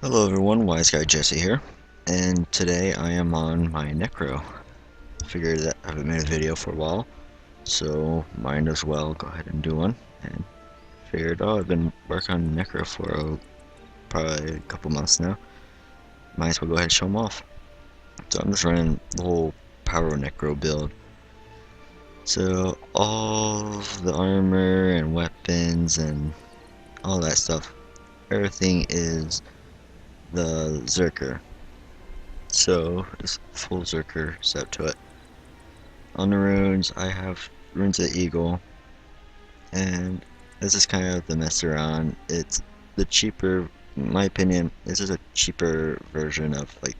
Hello everyone, Wise Guy Jesse here, and today I am on my Necro. Figured that I haven't made a video for a while, so might as well go ahead and do one. And figured, I've been working on Necro for probably a couple months now. Might as well go ahead and show them off. So I'm just running the whole Power Necro build. So all of the armor and weapons and all that stuff, everything is the Zerker. So just full Zerker set to it. On the runes, I have runes of the eagle, and this is kind of the mess around. It's the cheaper, in my opinion, this is a cheaper version of like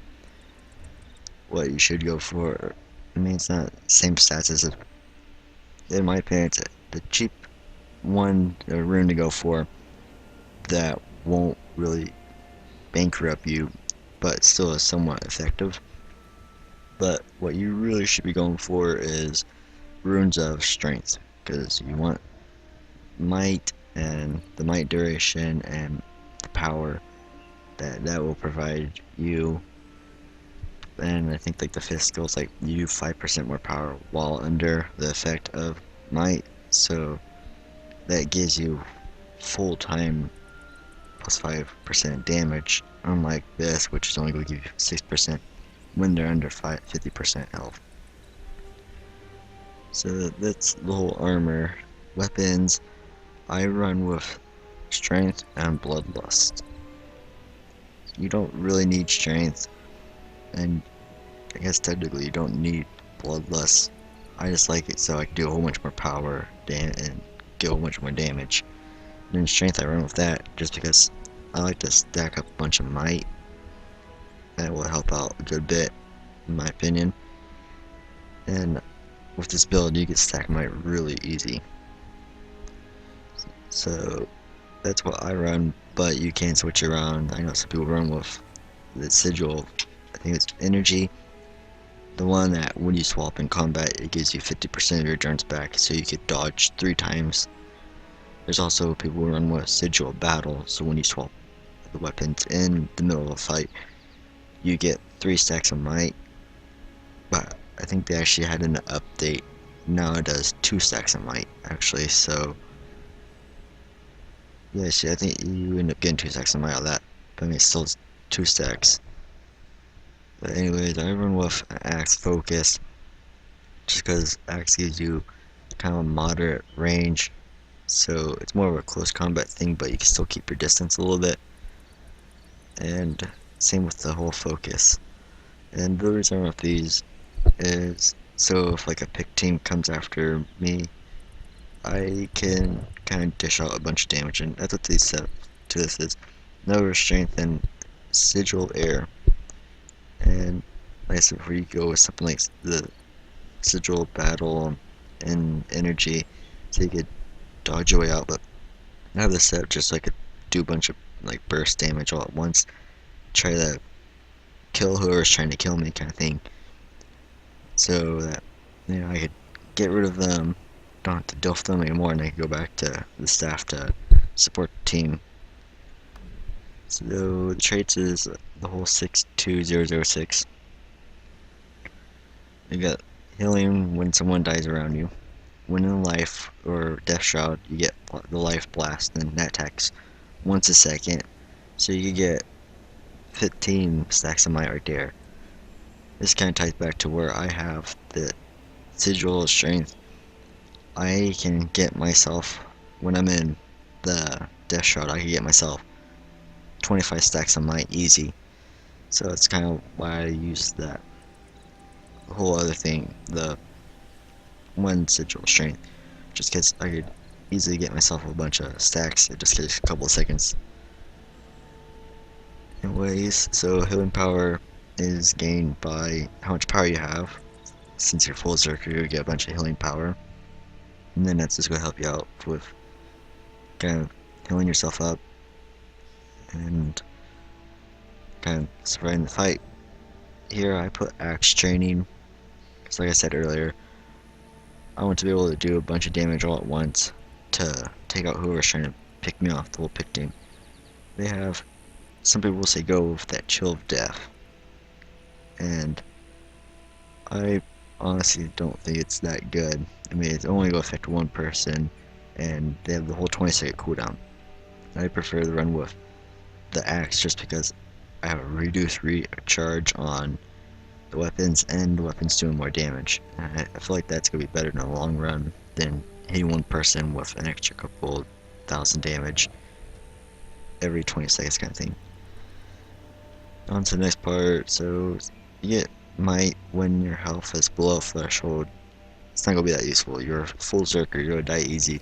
what you should go for. I mean, it's not the same stats as it. In my opinion, it's the cheap one rune to go for that won't really bankrupt you, but still is somewhat effective. But what you really should be going for is runes of strength, because you want might and the might duration and the power that will provide you. And I think like the fifth skill is like you do 5% more power while under the effect of might, so that gives you full time plus 5% damage, unlike this, which is only going to give you 6% when they're under 50% health. So that's the whole armor. Weapons, I run with strength and bloodlust. You don't really need strength, and I guess technically you don't need bloodlust. I just like it so I can do a whole bunch more power and get a whole bunch more damage. And then strength, I run with that just because I like to stack up a bunch of might. That will help out a good bit, in my opinion. And with this build, you can stack might really easy. So that's what I run, but you can switch around. I know some people run with the sigil. I think it's energy, the one that when you swap in combat, it gives you 50% of your turns back, so you could dodge 3 times. There's also people who run with sigil battle, so when you swap the weapons in the middle of a fight, you get 3 stacks of might. But I think they actually had an update. Now it does 2 stacks of might, actually, so yeah, see, I think you end up getting 2 stacks of might out of that. But I mean, it's still 2 stacks. But anyways, I run with axe focus, just because axe gives you kind of a moderate range, so it's more of a close combat thing, but you can still keep your distance a little bit. And same with the whole focus. And the reason I run with these is so if like a pick team comes after me, I can kind of dish out a bunch of damage, and that's what these set to this is. No strength and sigil air. And like I said before, you go with something like the sigil battle and energy, so you could dodge your way out. But I have this set just so I could do a bunch of like burst damage all at once, try to kill whoever's trying to kill me, kind of thing. So that I could get rid of them, don't have to deal with them anymore, and I could go back to the staff to support the team. So the traits is the whole 62006. You got healing when someone dies around you. When in life or death shroud, you get the life blast, and that attacks once a second. So you get 15 stacks of might right there. This kind of ties back to where I have the sigil of strength. I can get myself, when I'm in the death shroud, I can get myself 25 stacks of might easy. So that's kind of why I use that whole other thing, the one sigil strength, just because I could easily get myself a bunch of stacks. It just takes a couple of seconds. Anyways, so healing power is gained by how much power you have. Since you're full Zerker, you get a bunch of healing power, and then that's just going to help you out with kind of healing yourself up and kind of surviving the fight. Here I put axe training, because like I said earlier, I want to be able to do a bunch of damage all at once to take out whoever's trying to pick me off, the whole pick team. They have some people will say go with that chill of death, and I honestly don't think it's that good. I mean, it's only going to affect one person, and they have the whole 20-second cooldown. I prefer to run with the axe just because I have a reduced recharge on the weapons, and the weapons doing more damage. And I feel like that's going to be better in the long run than hitting one person with an extra couple thousand damage every 20 seconds kind of thing. On to the next part. So you get might when your health is below threshold. It's not going to be that useful. You're full Zerker, you're going to die easy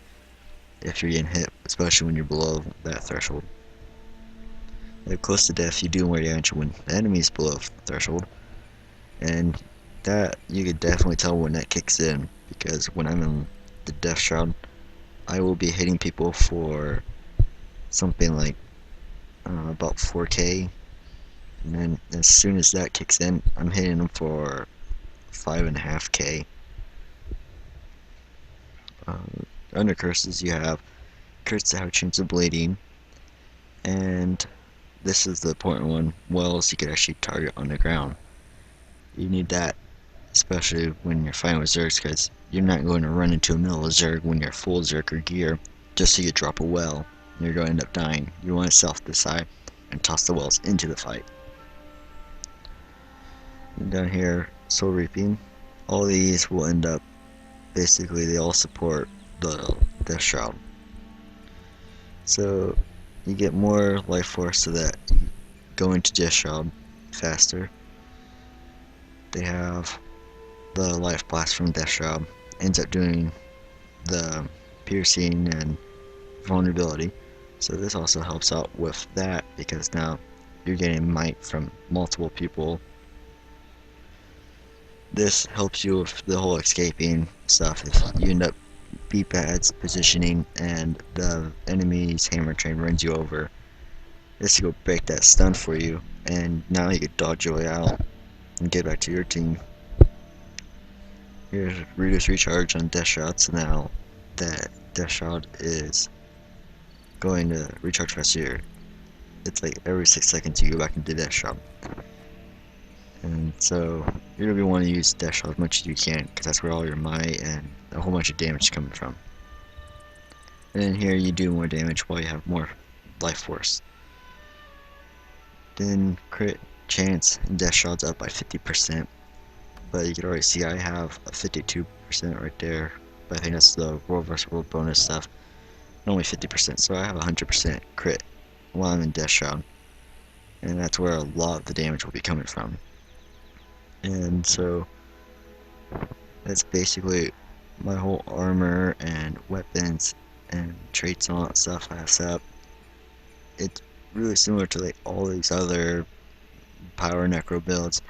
if you're getting hit, especially when you're below that threshold. If close to death, you do more damage when the enemy's below threshold, and that you could definitely tell when that kicks in, because when I'm in the Death Shroud, I will be hitting people for something like about 4k, and then as soon as that kicks in, I'm hitting them for 5.5k. Under curses, you have curses that have a chance of bleeding, and this is the important one, wells you could actually target on the ground. You need that, especially when you're fighting with Zergs, because you're not going to run into a middle of Zerg when you're full Zerker gear just so you drop a well and you're going to end up dying. You want to self-decide and toss the wells into the fight. And down here, Soul Reaping. All these will end up, basically they all support the Death Shroud. So you get more life force so that you go into Death Shroud faster. They have the life blast from Death Shroud, ends up doing the piercing and vulnerability. So this also helps out with that, because now you're getting might from multiple people. This helps you with the whole escaping stuff. If you end up B-pads positioning and the enemy's hammer train runs you over, this will break that stun for you, and now you can dodge your way out and get back to your team. Here's reduce recharge on Death Shroud, so now that Death Shroud is going to recharge faster. It's like every 6 seconds you go back into Death Shroud. And so you're going to want to use Death Shroud as much as you can, because that's where all your might and a whole bunch of damage is coming from. And then here you do more damage while you have more life force. Then crit chance in Death Shroud's up by 50%. But you can already see I have a 52% right there. But I think that's the world vs. world bonus stuff. And only 50%, so I have 100% crit while I'm in Death Shroud. And that's where a lot of the damage will be coming from. And so that's basically my whole armor and weapons and traits and all that stuff I have set up. It's really similar to like all these other power Necro builds,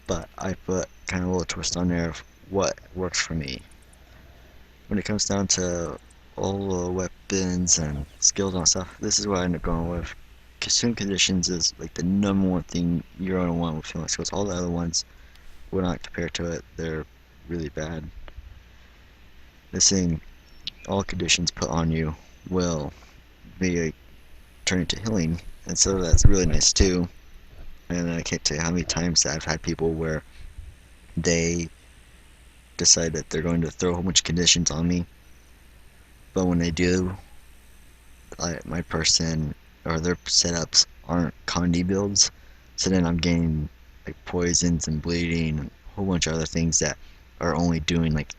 but I put kind of a little twist on there of what works for me. When it comes down to all the weapons and skills and stuff, this is what I end up going with. Consume conditions is like the number one thing you're going to want with healing skills. All the other ones will not compare to it. They're really bad. This thing, all conditions put on you will be like, turn into healing, and so that's really nice too. And I can't tell you how many times I've had people where they decide that they're going to throw a whole bunch of conditions on me, but when they do, my person or their setups aren't Condi builds, so then I'm getting like poisons and bleeding and a whole bunch of other things that are only doing like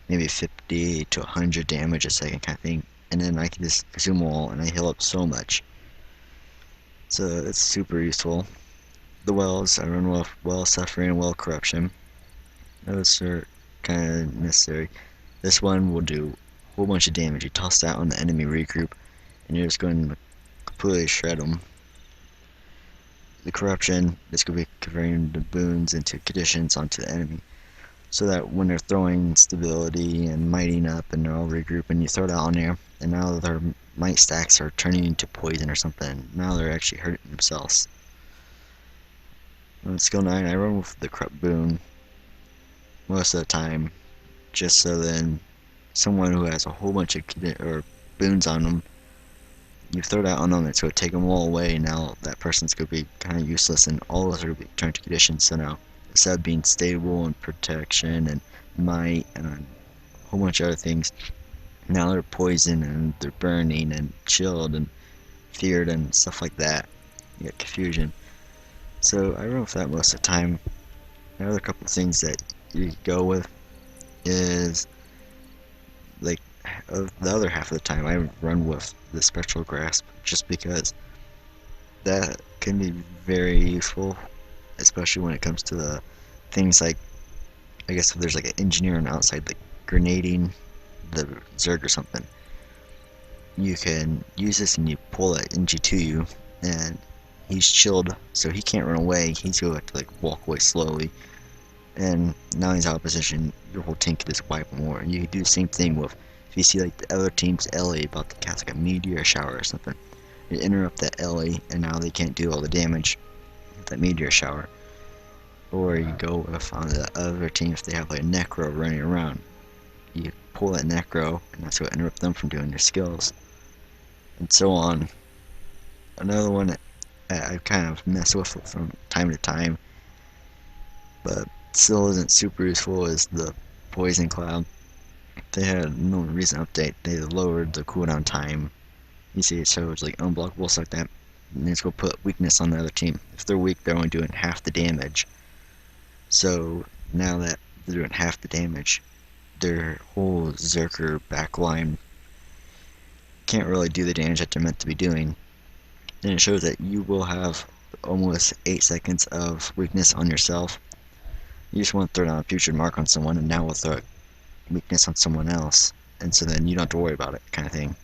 maybe 50 to 100 damage a second kind of thing, and then I can just consume them all and I heal up so much. So it's super useful. The wells, I run with well suffering and well corruption. Those are kind of necessary. This one will do a whole bunch of damage. You toss that on the enemy regroup and you're just going to completely shred them. The corruption is going to be converting the boons into conditions onto the enemy, so that when they're throwing stability and mighting up and they're all regrouping, you throw that on there, and now their might stacks are turning into poison or something. Now they're actually hurting themselves. On skill 9, I run with the corrupt boon most of the time, just so then someone who has a whole bunch of boons on them you throw that on them, it's going to take them all away. Now that person's going to be kind of useless, and all of us are going to be turned to conditions. So now, instead of being stable and protection and might and a whole bunch of other things, now they're poisoned and they're burning and chilled and feared and stuff like that. You get confusion. So I run with that most of the time. Another couple of things that you could go with is like the other half of the time I run with the spectral grasp, just because that can be very useful, especially when it comes to the things like, I guess if there's like an engineer on the outside, like grenading the Zerg or something, you can use this and you pull that NG to you, and he's chilled, so he can't run away. He's going to have to like walk away slowly, and now he's out of position. Your whole team can just wipe him over. And you can do the same thing with, if you see like the other team's LA about to cast like a meteor shower or something, you interrupt that LA, and now they can't do all the damage with that meteor shower. Or you go with on the other team, if they have like a Necro running around, you pull that Necro, and that's what interrupt them from doing their skills, and so on. Another one that I kind of mess with from time to time, but still isn't super useful, is the Poison Cloud. They had no recent update. They lowered the cooldown time. You see it shows like unblockable stuff like that, and it's going to put weakness on the other team. If they're weak, they're only doing half the damage. So now that they're doing half the damage, their whole Zerker backline can't really do the damage that they're meant to be doing. And it shows that you will have almost 8 seconds of weakness on yourself. You just want to throw down a future mark on someone, and now we'll throw weakness on someone else, and so then you don't have to worry about it, kind of thing.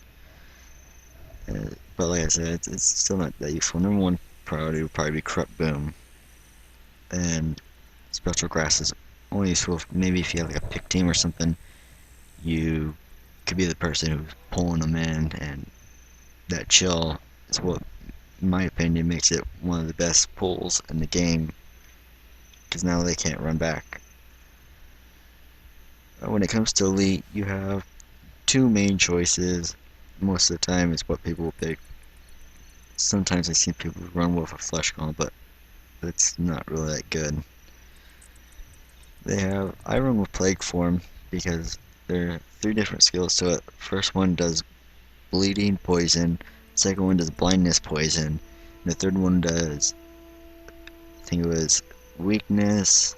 But like I said, it's still not that useful. Number one priority would probably be Corrupt Boom, and Spectral Grass is only useful if, maybe if you have like a pick team or something. You could be the person who's pulling them in, and that chill is what, in my opinion, makes it one of the best pulls in the game, because now they can't run back. When it comes to Elite, you have two main choices. Most of the time is what people will pick. Sometimes I see people run with a Flesh Golem, but it's not really that good. I run with Plague Form because there are 3 different skills to it. First one does bleeding poison, second one does blindness poison, and the third one does, I think it was weakness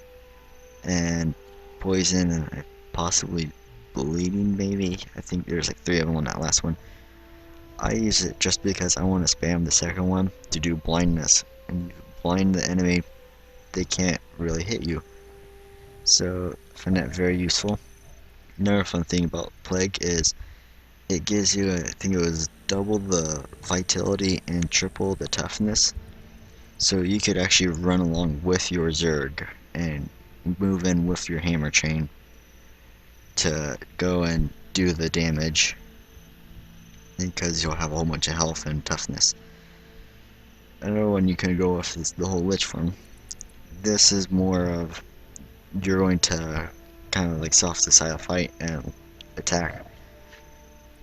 and poison and possibly bleeding, maybe. I think there's like 3 of them on that last one. I use it just because I want to spam the second one to do blindness, and you blind the enemy, they can't really hit you. So I find that very useful. Another fun thing about Plague is it gives you, I think it was double the vitality and triple the toughness. So you could actually run along with your Zerg and move in with your hammer chain to go and do the damage, because you'll have a whole bunch of health and toughness. Another one you can go with is the whole Lich form. This is more of, you're going to kind of like soft side fight and attack,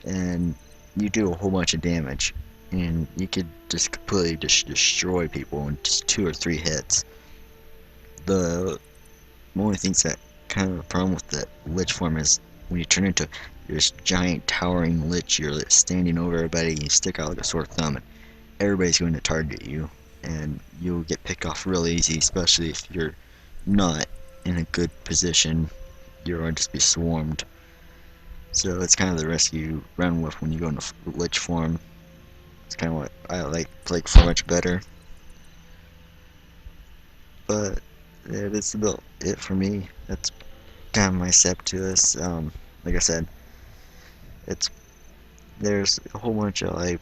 and you do a whole bunch of damage, and you could just completely destroy people in just 2 or 3 hits. The only things that kind of a problem with the Lich form is when you turn into this giant towering Lich, you're standing over everybody, you stick out like a sore thumb, and everybody's going to target you, and you'll get picked off real easy, especially if you're not in a good position. You're going to just be swarmed. So it's kind of the risk you run with when you go into Lich form. It's kind of what I like Plague Form much better. But yeah, that's about it for me. That's kind of my step to this. Like I said, there's a whole bunch of like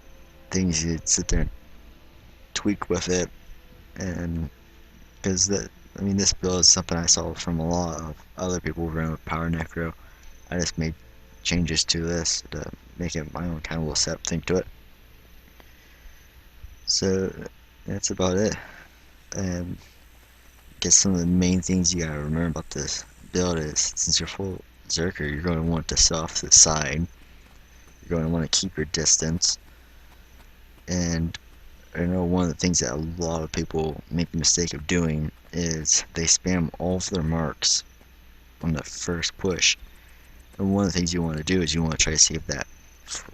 things you sit there and tweak with it, and because this build is something I saw from a lot of other people running with Power Necro. I just made changes to this to make it my own kind of little setup thing to it. So that's about it. And I guess some of the main things you gotta remember about this build is, since you're full Zerker, you're going to want to sit off to the side. You're going to want to keep your distance. And I know one of the things that a lot of people make the mistake of doing is they spam all of their marks on the first push. And one of the things you want to do is you want to try to save that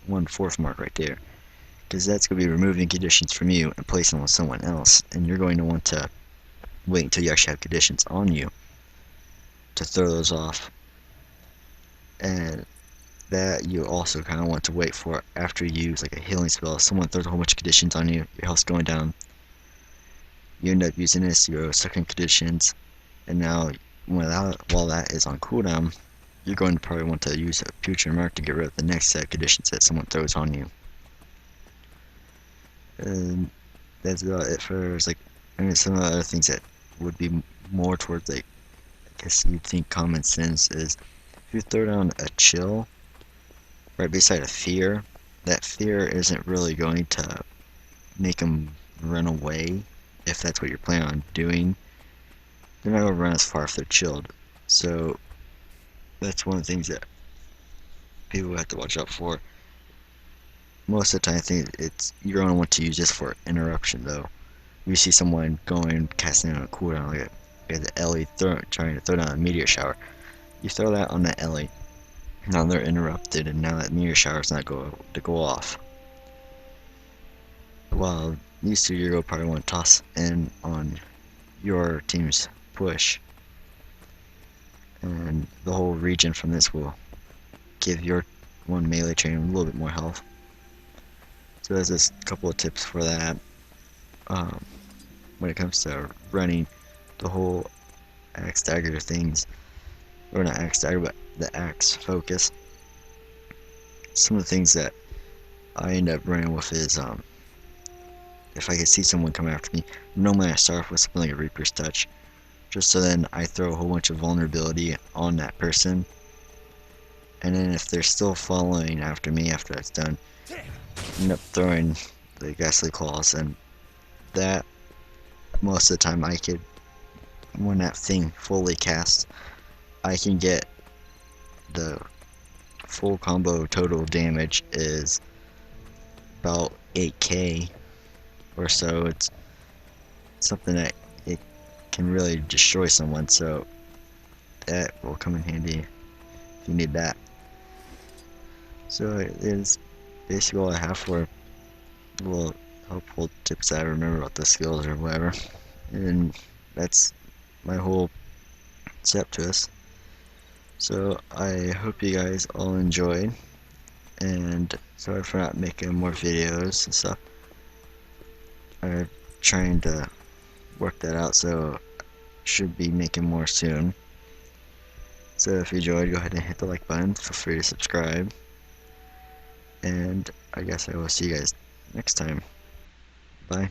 1/4 mark right there, because that's going to be removing conditions from you and placing them on someone else, and you're going to want to wait until you actually have conditions on you to throw those off. And that you also kind of want to wait for after you use like a healing spell. If someone throws a whole bunch of conditions on you, your health's going down, you end up using this, you're stuck in conditions, and now while that is on cooldown, you're going to probably want to use a future mark to get rid of the next set of conditions that someone throws on you. And that's about it for like, I mean, some of the other things that would be more towards like, I guess you'd think common sense is if you throw down a chill right beside a fear, that fear isn't really going to make them run away if that's what you're planning on doing. They're not going to run as far if they're chilled. So that's one of the things that people have to watch out for. Most of the time, I think you're going to want to use this for interruption, though. You see someone going, casting on a cooldown, like the Ellie trying to throw down a meteor shower. You throw that on that Ellie, now they're interrupted, and now that meteor shower is not going to go off. While these two, you're going to probably want to toss in on your team's push, and the whole region from this will give your one melee trainer a little bit more health. So there's just a couple of tips for that. When it comes to running the whole axe dagger things, or not axe dagger, but the axe focus, some of the things that I end up running with is if I can see someone come after me, normally I start off with something like a Reaper's Touch, just so then I throw a whole bunch of vulnerability on that person, and then if they're still following after me after that's done, I end up throwing the Ghastly Claws, and that most of the time I could, when that thing fully casts, I can get the full combo total damage is about 8k or so. It's something that it can really destroy someone, so that will come in handy if you need that. So it is basically all I have for little helpful tips that I remember about the skills or whatever, and that's my whole setup to this. So I hope you guys all enjoyed, and sorry for not making more videos and stuff. I'm trying to work that out, so should be making more soon. So if you enjoyed, go ahead and hit the like button. Feel free to subscribe, and I guess I will see you guys next time. Bye.